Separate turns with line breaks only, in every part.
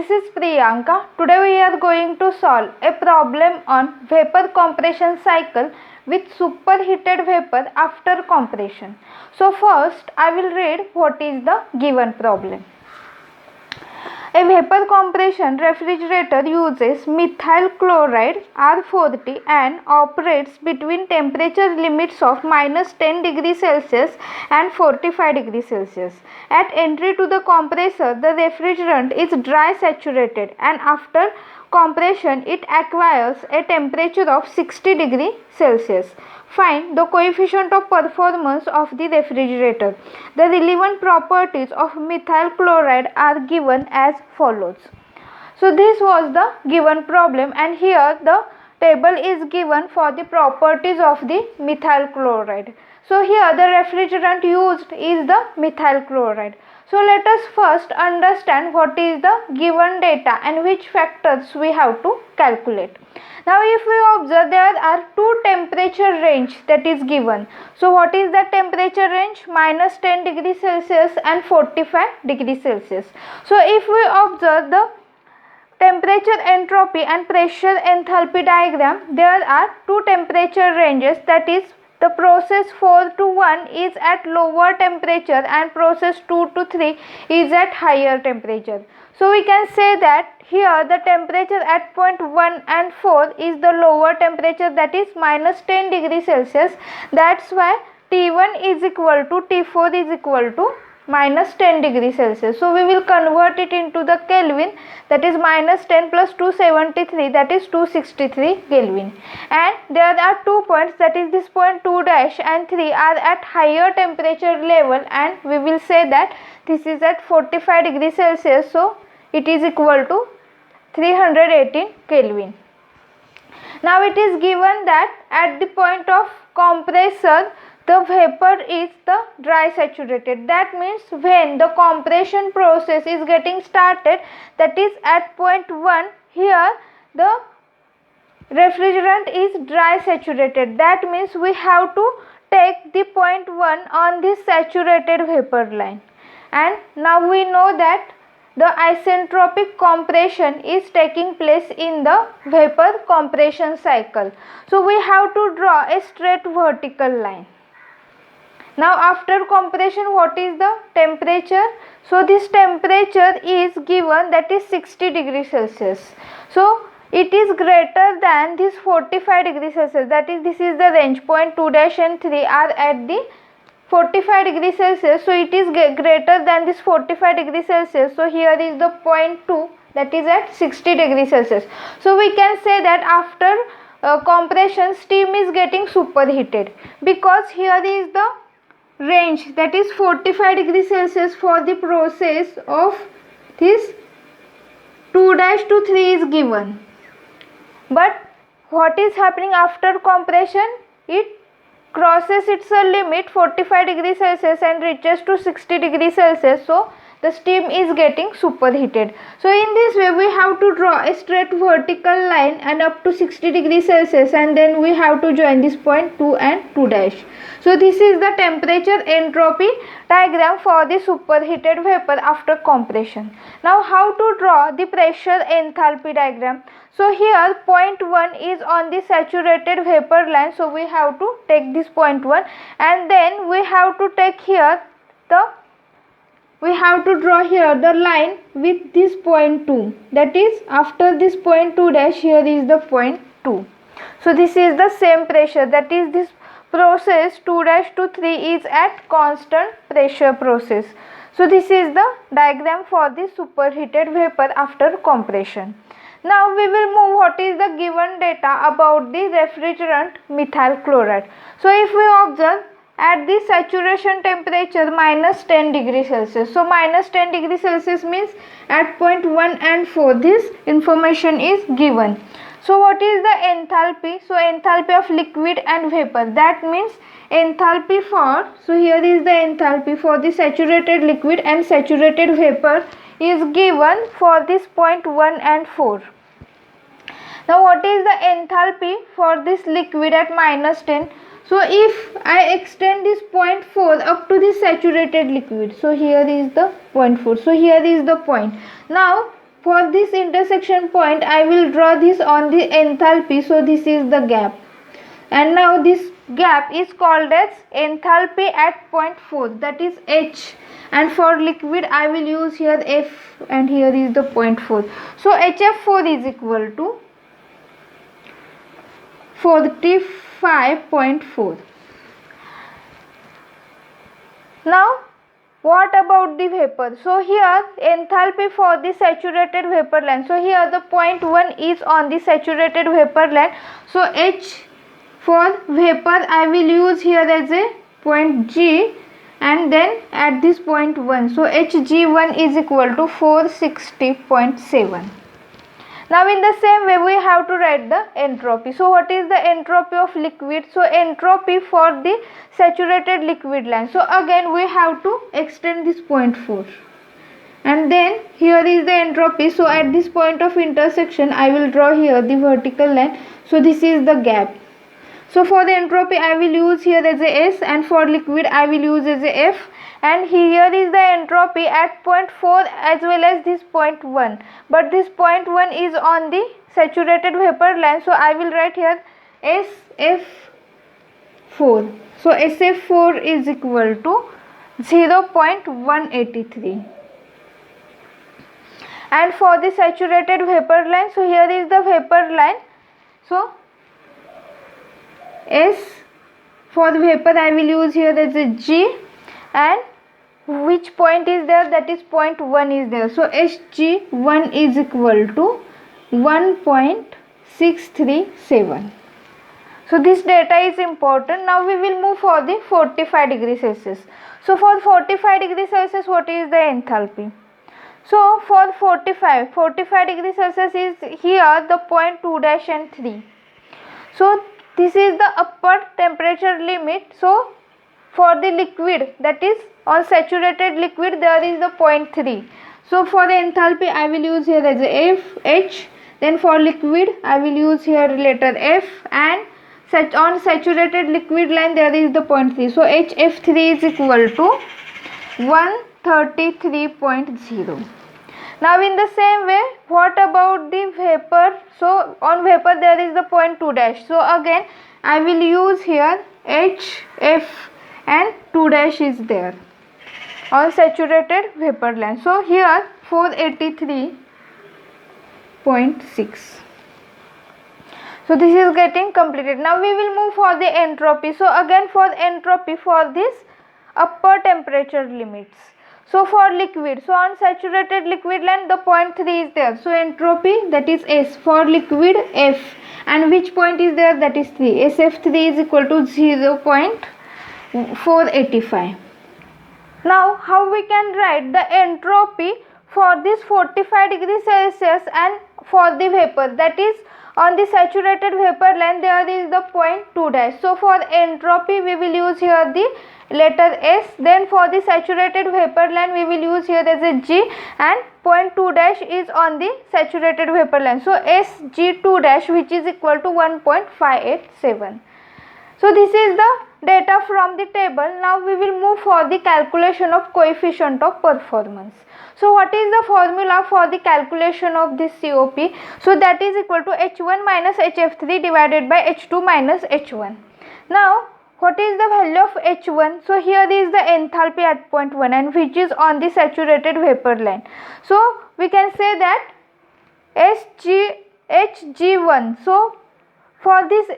this is Priyanka. Today we are going to solve a problem on vapor compression cycle with superheated vapor after compression. So first I will read what is the given problem. A vapor compression refrigerator uses methyl chloride R40 and operates between temperature limits of -10 degrees Celsius and 45 degrees Celsius. At entry to the compressor, the refrigerant is dry saturated, and after compression it acquires a temperature of 60 degrees Celsius. Find the coefficient of performance of the refrigerator. The relevant properties of methyl chloride are given as follows. So this was the given problem, and here the table is given for the properties of the methyl chloride. So here the refrigerant used is the methyl chloride. So let us first understand what is the given data and which factors we have to calculate. Now if we observe, there are two temperature range that is given. So what is the temperature range? -10 degrees Celsius and 45 degrees Celsius. So if we observe the temperature entropy and pressure enthalpy diagram, there are two temperature ranges, that is the process 4 to 1 is at lower temperature and process 2 to 3 is at higher temperature. So we can say that here the temperature at point 1 and 4 is the lower temperature, that is -10 degrees Celsius. That's why T1 is equal to T4 is equal to -10 degrees Celsius. So we will convert it into the Kelvin, that is -10 plus 273, that is 263 Kelvin. And there are 2 points, that is this point 2 dash and 3 are at higher temperature level, and we will say that this is at 45 degrees Celsius. So it is equal to 318 Kelvin. Now it is given that at the point of compressor the vapor is the dry saturated. That means when the compression process is getting started, that is at point 1, here the refrigerant is dry saturated. That means we have to take the point 1 on this saturated vapor line. And now we know that the isentropic compression is taking place in the vapor compression cycle. So we have to draw a straight vertical line. Now after compression, what is the temperature? So this temperature is given, that is 60 degrees Celsius. So it is greater than this 45 degrees Celsius, that is this is the range, point 2 dash and 3 are at the 45 degrees Celsius. So it is greater than this 45 degrees Celsius. So here is the point 2, that is at 60 degrees Celsius. So we can say that after compression steam is getting superheated, because here is the range, that is 45 degrees Celsius for the process of this 2 dash to 3 is given. But what is happening after compression? It crosses its limit 45 degrees Celsius and reaches to 60 degrees Celsius. So the steam is getting superheated. So in this way we have to draw a straight vertical line and up to 60 degrees Celsius, and then we have to join this point 2 and 2 dash. So this is the temperature entropy diagram for the superheated vapor after compression. Now how to draw the pressure enthalpy diagram? So here point 1 is on the saturated vapor line, so we have to take this point 1, and then we have to take here we have to draw here the line with this point 2, that is after this point 2 dash, here is the point 2. So this is the same pressure, that is this process 2 dash to 3 is at constant pressure process. So this is the diagram for the superheated vapor after compression. Now we will move what is the given data about the refrigerant methyl chloride. So if we observe, at the saturation temperature -10 degrees Celsius. So -10 degrees Celsius means at point 1 and 4 this information is given. So what is the enthalpy? So enthalpy of liquid and vapor, that means enthalpy for, so here is the enthalpy for the saturated liquid and saturated vapor is given for this point 1 and 4. Now what is the enthalpy for this liquid at -10? So if I extend this point 4 up to the saturated liquid, so here is the point 4, so here is the point. Now for this intersection point I will draw this on the enthalpy. So this is the gap, and now this gap is called as enthalpy at point 4, that is H, and for liquid I will use here F, and here is the point 4. So HF4 is equal to 45.4. Now what about the vapor? So here enthalpy for the saturated vapor line. So here the point 1 is on the saturated vapor line. So H for vapor I will use here as a point G, and then at this point 1. So Hg1 is equal to 460.7. Now in the same way we have to write the entropy. So what is the entropy of liquid? So entropy for the saturated liquid line. So again we have to extend this point 4, and then here is the entropy. So at this point of intersection I will draw here the vertical line. So this is the gap. So for the entropy I will use here as a S, and for liquid I will use as a F, and here is the entropy at point 4 as well as this point 1, but this point 1 is on the saturated vapor line. So I will write here SF4. So SF4 is equal to 0.183, and for the saturated vapor line, so here is the vapor line. So S for the vapor I will use here as a G, and which point is there, that is point 1 is there. So Hg1 is equal to 1.637. So this data is important. Now we will move for the 45 degrees Celsius. So for 45 degrees Celsius what is the enthalpy? So for 45 degrees Celsius is here the point 2 dash and 3. So this is the upper temperature limit. So for the liquid, that is on saturated liquid, there is the point 3. So for the enthalpy I will use here as a F, H, then for liquid I will use here letter F, and on saturated liquid line there is the point 3. So HF3 is equal to 133.0. Now in the same way, what about the vapor? So on vapor there is the point 2 dash. So again I will use here HF, and 2 dash is there on saturated vapor line. So here 483.6. So this is getting completed. Now we will move for the entropy. So again for entropy for this upper temperature limits. So for liquid, so on saturated liquid line the point 3 is there. So entropy, that is S, for liquid F, and which point is there, that is 3. SF3 is equal to 0.485. Now how we can write the entropy for this 45 degrees Celsius and for the vapor, that is on the saturated vapor line there is the point 2 dash. So for entropy we will use here the letter S, then for the saturated vapor line we will use here as a G, and point 2 dash is on the saturated vapor line. So SG2 dash, which is equal to 1.587. So this is the data from the table. Now we will move for the calculation of coefficient of performance. So what is the formula for the calculation of this COP? So that is equal to H1 minus HF3 divided by H2 minus H1. Now what is the value of H1? So here is the enthalpy at point 1, and which is on the saturated vapor line. So we can say that Hg1. So for this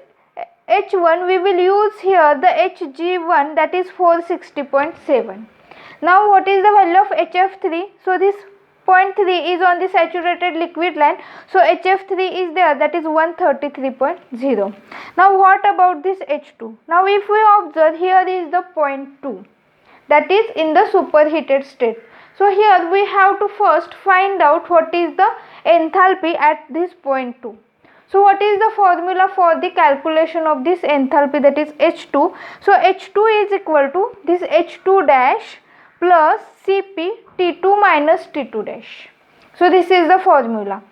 H1 we will use here the Hg1, that is 460.7. Now what is the value of HF3? So this point 3 is on the saturated liquid line. So HF3 is there, that is 133.0. Now what about this H2? Now if we observe, here is the point 2, that is in the superheated state. So here we have to first find out what is the enthalpy at this point 2. So what is the formula for the calculation of this enthalpy, that is H2? So H2 is equal to this H2 dash plus Cp T2 minus T2 dash. So this is the formula.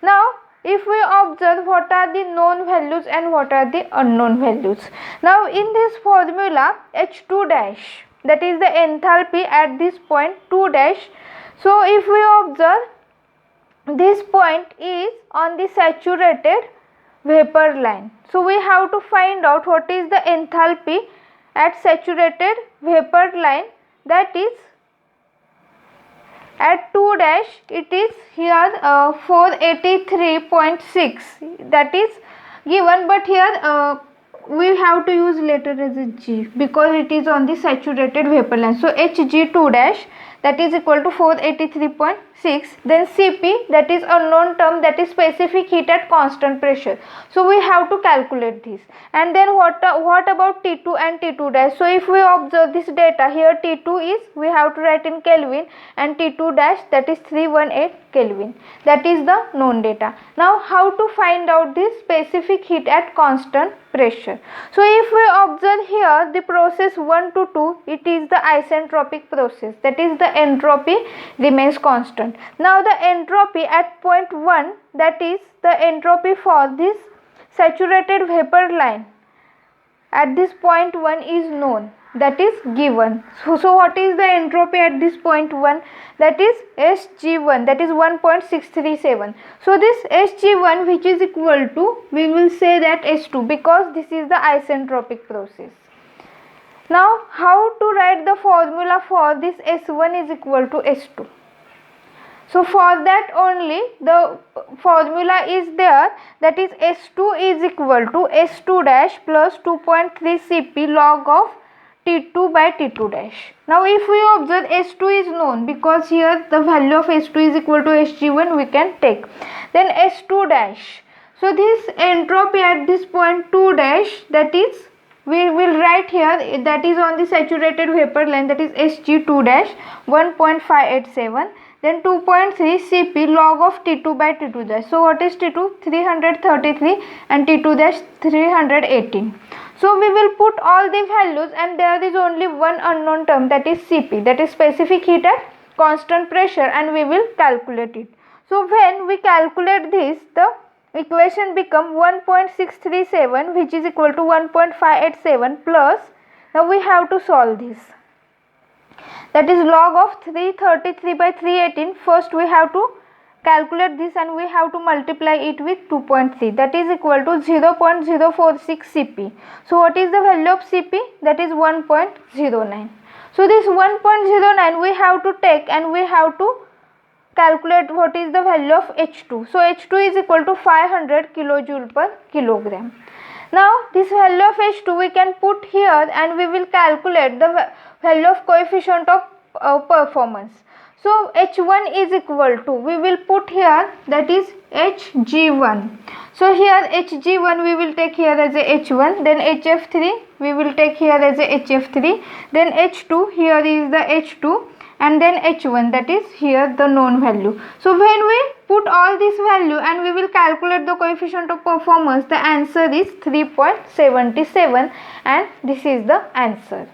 Now if we observe what are the known values and what are the unknown values. Now in this formula H2 dash, that is the enthalpy at this point 2 dash. So if we observe this point is on the saturated vapor line. So we have to find out what is the enthalpy at saturated vapor line, that is at 2 dash it is here 483.6, that is given, but here we have to use letter as a G because it is on the saturated vapor line. So Hg2 dash, that is equal to 483.6, then Cp, that is unknown term, that is specific heat at constant pressure. So we have to calculate this. And then what about T2 and T2 dash? So if we observe this data here, T2 is, we have to write in Kelvin, and T2 dash, that is 318 Kelvin. That is the known data. Now how to find out this specific heat at constant pressure? So if we observe here the process 1 to 2, it is the isentropic process, that is the entropy remains constant. Now the entropy at point 1, that is the entropy for this saturated vapor line at this point 1 is known, that is given. So what is the entropy at this point 1? That is Hg1, that is 1.637. So this Hg1, which is equal to, we will say that H2 because this is the isentropic process. Now how to write the formula for this S1 is equal to S2? So for that only the formula is there, that is S2 is equal to S2 dash plus 2.3 Cp log of T2 by T2 dash. Now if we observe S2 is known because here the value of S2 is equal to Hg1, we can take. Then S2 dash. So this entropy at this point 2 dash, that is, we will write here, that is on the saturated vapor line, that is Hg2 dash 1.587. Then 2.3 Cp log of T2 by T2 dash. So what is T2? 333 and T2 dash 318. So we will put all the values, and there is only one unknown term, that is Cp, that is specific heat at constant pressure, and we will calculate it. So when we calculate this, the equation become 1.637, which is equal to 1.587 plus, now we have to solve this. That is log of 333 by 318. First we have to calculate this and we have to multiply it with 2.3, that is equal to 0.046 Cp. So what is the value of Cp? That is 1.09. So this 1.09 we have to take and we have to calculate what is the value of H2. So H2 is equal to 500 kilojoule per kilogram. Now this value of H2 we can put here and we will calculate the value of coefficient of performance. So H1 is equal to, we will put here, that is Hg1. So here Hg1 we will take here as a H1, then HF3 we will take here as a HF3, then H2, here is the H2, and then H1, that is here the known value. So when we put all this value and we will calculate the coefficient of performance, the answer is 3.77, and this is the answer.